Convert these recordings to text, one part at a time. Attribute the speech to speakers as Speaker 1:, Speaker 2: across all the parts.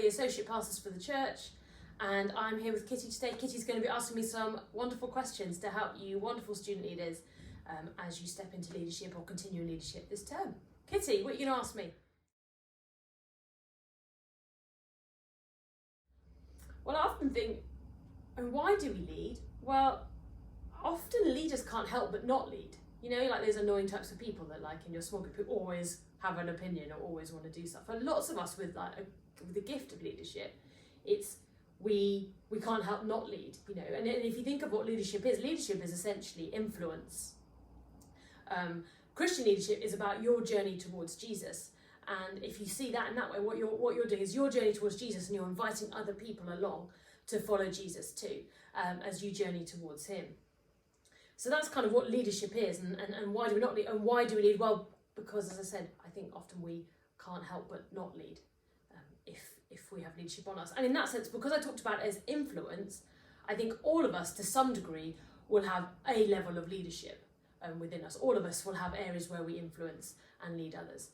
Speaker 1: the associate pastors for the church, and I'm here with Kitty today. Kitty's going to be asking me some wonderful questions to help you wonderful student leaders as you step into leadership or continue in leadership this term. Kitty, what are you going to ask me? Well, I often think, and why do we lead? Well, often leaders can't help but not lead. You know, like those annoying types of people that, like in your small group, who always have an opinion or always want to do stuff. And lots of us with with the gift of leadership, it's we can't help not lead. You know, and if you think of what leadership is essentially influence. Christian leadership is about your journey towards Jesus. And if you see that in that way, what you're doing is your journey towards Jesus, and you're inviting other people along to follow Jesus too, as you journey towards him. So that's kind of what leadership is, and why do we not lead? And why do we lead? Well, because as I said, I think often we can't help but not lead if we have leadership on us. And in that sense, because I talked about it as influence, I think all of us to some degree will have a level of leadership within us. All of us will have areas where we influence and lead others.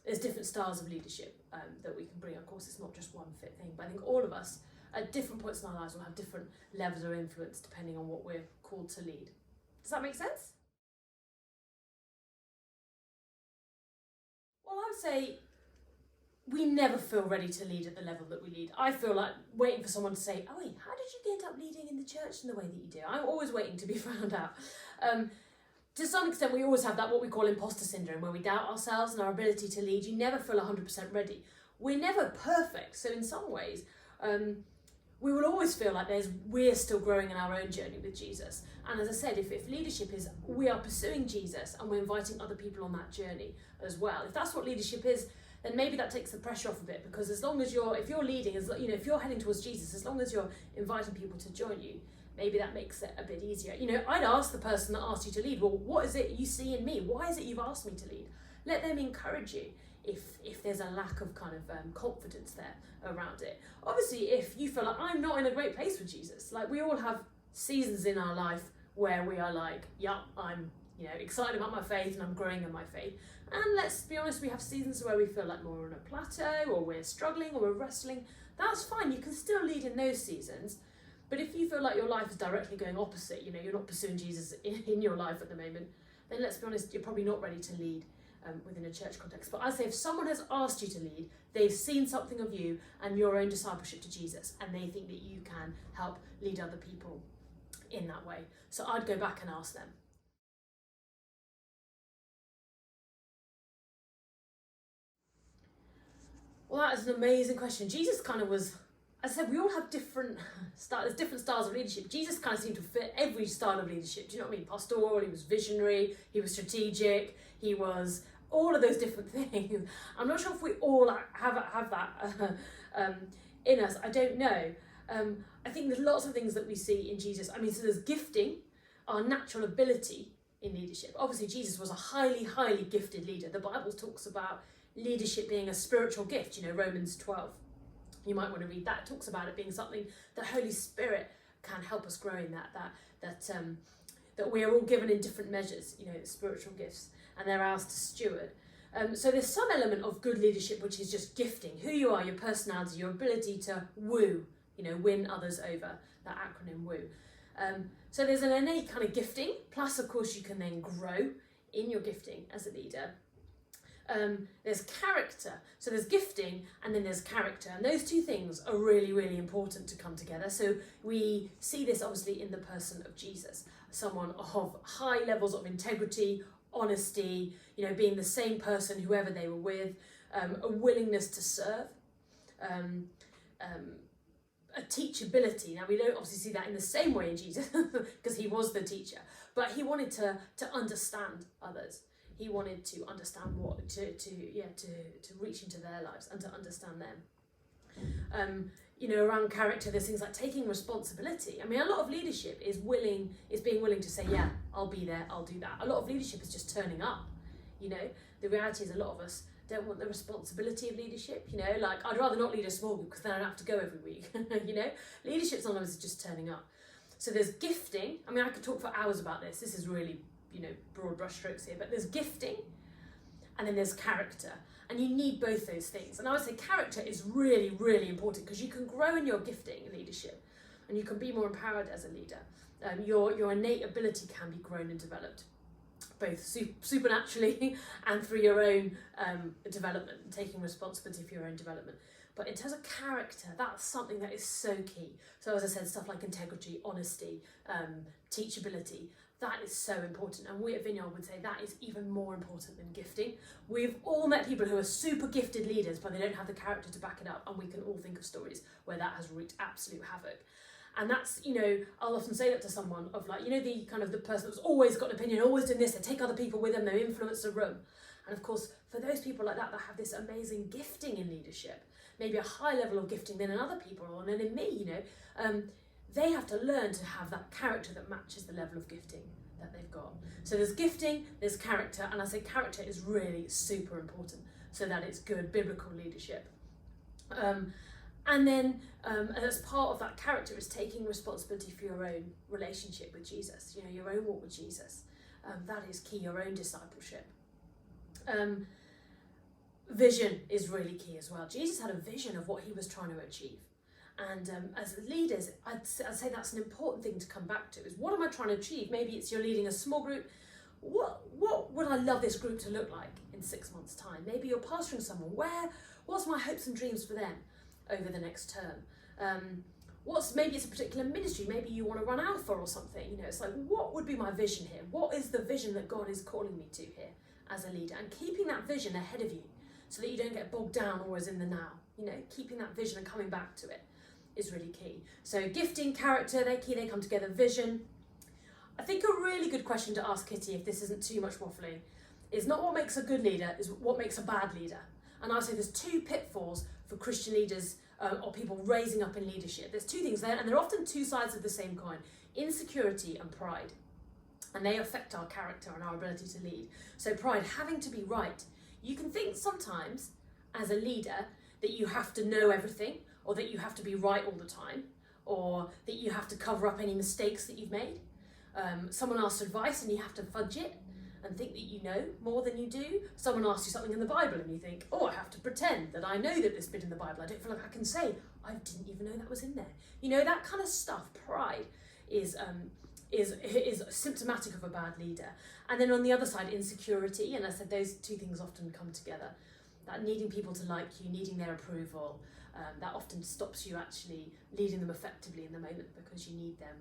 Speaker 1: There's different styles of leadership that we can bring. Of course, it's not just one fit thing, but I think all of us at different points in our lives will have different levels of influence depending on what we're called to lead. Does that make sense? Well, I would say we never feel ready to lead at the level that we lead. I feel like waiting for someone to say, oh wait, how did you end up leading in the church in the way that you do? I'm always waiting to be found out. To some extent, we always have that, what we call imposter syndrome, where we doubt ourselves and our ability to lead. You never feel 100% ready. We're never perfect. So in some ways, we will always feel like we're still growing in our own journey with Jesus. And as I said, if leadership is we are pursuing Jesus and we're inviting other people on that journey as well. If that's what leadership is, then maybe that takes the pressure off a bit, because as long as if you're leading, if you're heading towards Jesus, as long as you're inviting people to join you, maybe that makes it a bit easier. You know, I'd ask the person that asked you to lead, well, what is it you see in me? Why is it you've asked me to lead? Let them encourage you if there's a lack of kind of confidence there around it. Obviously, if you feel like I'm not in a great place with Jesus, like we all have seasons in our life where we are like, yeah, I'm excited about my faith and I'm growing in my faith. And let's be honest, we have seasons where we feel like more on a plateau, or we're struggling, or we're wrestling. That's fine. You can still lead in those seasons. But if you feel like your life is directly going opposite, you're not pursuing Jesus in your life at the moment, then let's be honest, you're probably not ready to lead within a church context. But I say if someone has asked you to lead, they've seen something of you and your own discipleship to Jesus, and they think that you can help lead other people in that way. So I'd go back and ask them. Well, that is an amazing question. Jesus kind of was, as I said, we all have different styles of leadership. Jesus kind of seemed to fit every style of leadership. Do you know what I mean? Pastoral, he was visionary, he was strategic, he was all of those different things. I'm not sure if we all have that in us. I don't know. I think there's lots of things that we see in Jesus. I mean, so there's gifting, our natural ability in leadership. Obviously, Jesus was a highly, highly gifted leader. The Bible talks about leadership being a spiritual gift, Romans 12. You might want to read that. It talks about it being something the Holy Spirit can help us grow in, that we are all given in different measures, spiritual gifts, and they're ours to steward. So there's some element of good leadership which is just gifting, who you are, your personality, your ability to woo, win others over, that acronym woo. So there's an innate kind of gifting, plus of course you can then grow in your gifting as a leader. There's character. So there's gifting and then there's character. And those two things are really, really important to come together. So we see this obviously in the person of Jesus, someone of high levels of integrity, honesty, being the same person whoever they were with, a willingness to serve, a teachability. Now we don't obviously see that in the same way in Jesus because he was the teacher, but he wanted to understand others. He wanted to understand to reach into their lives and to understand them. Around character, there's things like taking responsibility. I mean, a lot of leadership is being willing to say, yeah, I'll be there, I'll do that. A lot of leadership is just turning up. The reality is a lot of us don't want the responsibility of leadership. Like I'd rather not lead a small group because then I don't have to go every week. Leadership sometimes is just turning up. So there's gifting. I mean, I could talk for hours about this. This is really broad brushstrokes here, but there's gifting and then there's character. And you need both those things. And I would say character is really, really important, because you can grow in your gifting in leadership and you can be more empowered as a leader. Your innate ability can be grown and developed, both supernaturally and through your own development, taking responsibility for your own development. But in terms of character, that's something that is so key. So as I said, stuff like integrity, honesty, teachability, that is so important. And we at Vineyard would say that is even more important than gifting. We've all met people who are super gifted leaders, but they don't have the character to back it up. And we can all think of stories where that has wreaked absolute havoc. And that's, I'll often say that to someone of like, the kind of the person that's always got an opinion, always doing this, they take other people with them, they influence the room. And of course, for those people like that have this amazing gifting in leadership, maybe a high level of gifting than in other people, or than in me, they have to learn to have that character that matches the level of gifting that they've got. So there's gifting, there's character, and I say character is really super important so that it's good biblical leadership. And then as part of that character is taking responsibility for your own relationship with Jesus, your own walk with Jesus. That is key, your own discipleship. Vision is really key as well. Jesus had a vision of what he was trying to achieve. And as leaders, I'd say that's an important thing to come back to, is what am I trying to achieve? Maybe it's you're leading a small group. What would I love this group to look like in 6 months' time? Maybe you're pastoring someone. What's my hopes and dreams for them over the next term? Maybe it's a particular ministry. Maybe you want to run Alpha or something. It's like, what would be my vision here? What is the vision that God is calling me to here as a leader? And keeping that vision ahead of you so that you don't get bogged down always in the now. Keeping that vision and coming back to it is really key. So gifting, character, they're key, they come together. Vision. I think a really good question to ask Kitty, if this isn't too much waffling, is not what makes a good leader, is what makes a bad leader. And I say there's two pitfalls for Christian leaders or people raising up in leadership. There's two things there, and they're often two sides of the same coin: insecurity and pride. And they affect our character and our ability to lead. So pride, having to be right. You can think sometimes as a leader that you have to know everything, or that you have to be right all the time, or that you have to cover up any mistakes that you've made. Someone asks advice and you have to fudge it and think that you know more than you do. Someone asks you something in the Bible and you think, I have to pretend that I know that this bit in the Bible. I don't feel like I can say, I didn't even know that was in there. That kind of stuff. Pride is symptomatic of a bad leader. And then on the other side, insecurity, and I said those two things often come together. That needing people to like you, needing their approval, that often stops you actually leading them effectively in the moment, because you need them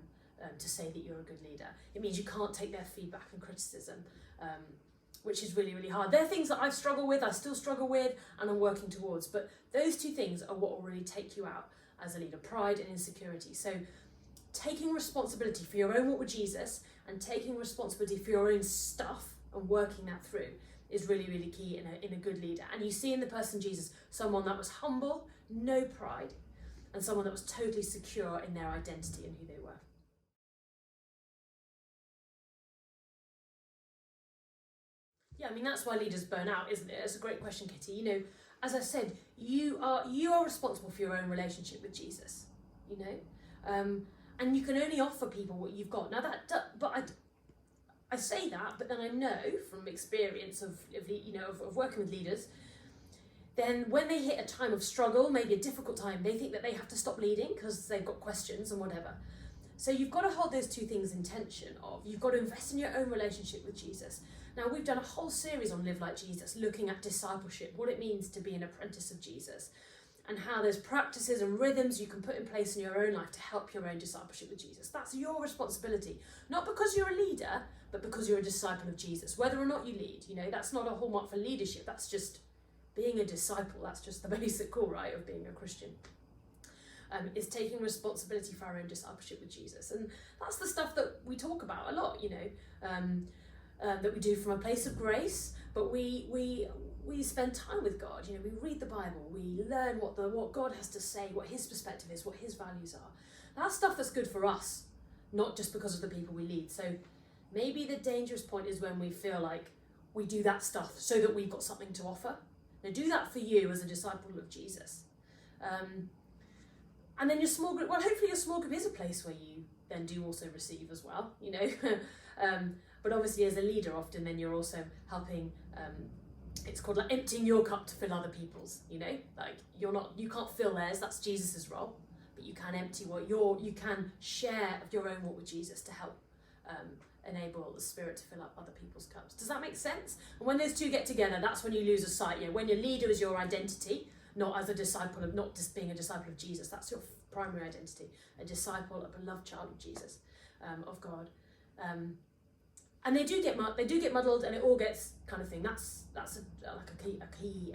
Speaker 1: to say that you're a good leader. It means you can't take their feedback and criticism, which is really, really hard. They're things that I've struggled with, I still struggle with, and I'm working towards. But those two things are what will really take you out as a leader: pride and insecurity. So taking responsibility for your own walk with Jesus and taking responsibility for your own stuff and working that through is really, really key in a good leader. And you see in the person Jesus, someone that was humble, no pride, and someone that was totally secure in their identity and who they were. Yeah, that's why leaders burn out, isn't it? It's a great question, Kitty. As I said, you are responsible for your own relationship with Jesus. And you can only offer people what you've got. Now I say that, but then I know from experience of working with leaders, then when they hit a time of struggle, maybe a difficult time, they think that they have to stop leading because they've got questions and whatever. So you've got to hold those two things in tension of, you've got to invest in your own relationship with Jesus. Now, we've done a whole series on Live Like Jesus, looking at discipleship, what it means to be an apprentice of Jesus, and how there's practices and rhythms you can put in place in your own life to help your own discipleship with Jesus. That's your responsibility, not because you're a leader, but because you're a disciple of Jesus. Whether or not you lead, that's not a hallmark for leadership. That's just being a disciple. That's just the basic core, right, of being a Christian. Is taking responsibility for our own discipleship with Jesus. And that's the stuff that we talk about a lot, that we do from a place of grace, but we spend time with God. We read the Bible, we learn what God has to say, what his perspective is, what his values are. That's stuff that's good for us, not just because of the people we lead. So maybe the dangerous point is when we feel like we do that stuff so that we've got something to offer. Now do that for you as a disciple of Jesus. And then your small group, well, hopefully your small group is a place where you then do also receive as well, But obviously as a leader, often then you're also helping it's called like emptying your cup to fill other people's, you know, like you can't fill theirs, that's Jesus's role, but you can empty you can share of your own walk with Jesus to help enable the Spirit to fill up other people's cups. Does that make sense? And when those two get together, that's when you lose a sight. You know, when your leader is your identity, not as a disciple of, not just being a disciple of Jesus, that's your primary identity, a disciple, a beloved child of Jesus, of God. And they do get muddled, and it all gets kind of thing. That's a key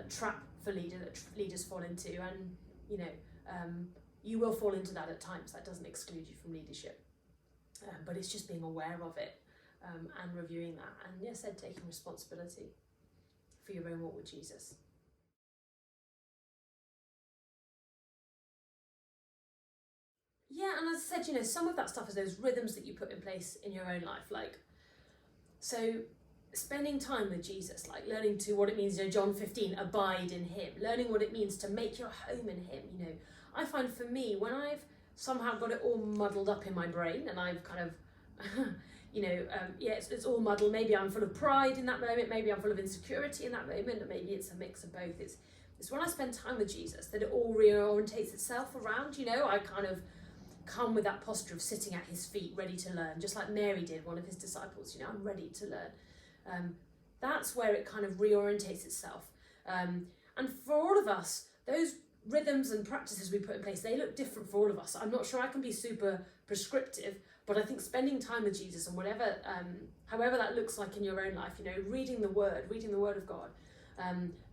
Speaker 1: trap for leaders fall into, and you know, you will fall into that at times. That doesn't exclude you from leadership, but it's just being aware of it and reviewing that, and yes, and taking responsibility for your own walk with Jesus. Yeah, and as I said, you know, some of that stuff is those rhythms that you put in place in your own life. Like, so spending time with Jesus, like learning to what it means, you know, John 15, abide in him, learning what it means to make your home in him. You know, I find for me, when I've somehow got it all muddled up in my brain and I've kind of, you know, it's all muddled. Maybe I'm full of pride in that moment, maybe I'm full of insecurity in that moment, or maybe it's a mix of both. It's when I spend time with Jesus that it all reorientates itself around, you know. I kind of come with that posture of sitting at his feet, ready to learn, just like Mary did, one of his disciples, you know, I'm ready to learn. That's where it kind of reorientates itself. And for all of us, those rhythms and practices we put in place, they look different for all of us. I'm not sure I can be super prescriptive, but I think spending time with Jesus and whatever, however that looks like in your own life, you know, reading the word of God,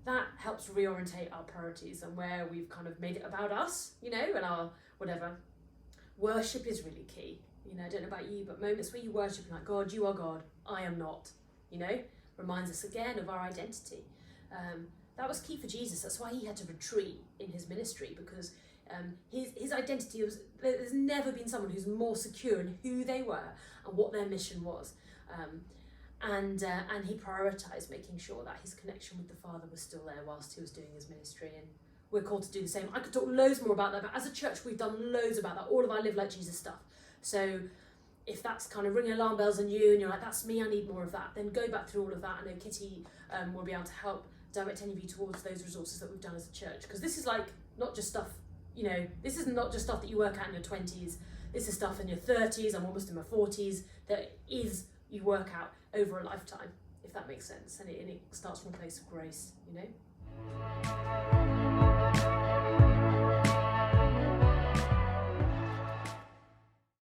Speaker 1: that helps reorientate our priorities and where we've kind of made it about us, you know, and our whatever. Worship is really key. You know, I don't know about you, but moments where you worship like, God, you are God, I am not, you know, reminds us again of our identity. That was key for Jesus. That's why he had to retreat in his ministry, because his identity was, there's never been someone who's more secure in who they were and what their mission was. And he prioritized making sure that his connection with the Father was still there whilst he was doing his ministry. And we're called to do the same. I could talk loads more about that, but as a church, we've done loads about that, all of our Live Like Jesus stuff. So if that's kind of ringing alarm bells on you and you're like, that's me, I need more of that, then go back through all of that. I know Kitty will be able to help direct any of you towards those resources that we've done as a church. Because this is like, not just stuff, you know, this is not just stuff that you work out in your 20s. This is stuff in your 30s, I'm almost in my 40s, that is, you work out over a lifetime, if that makes sense. And it starts from a place of grace, you know.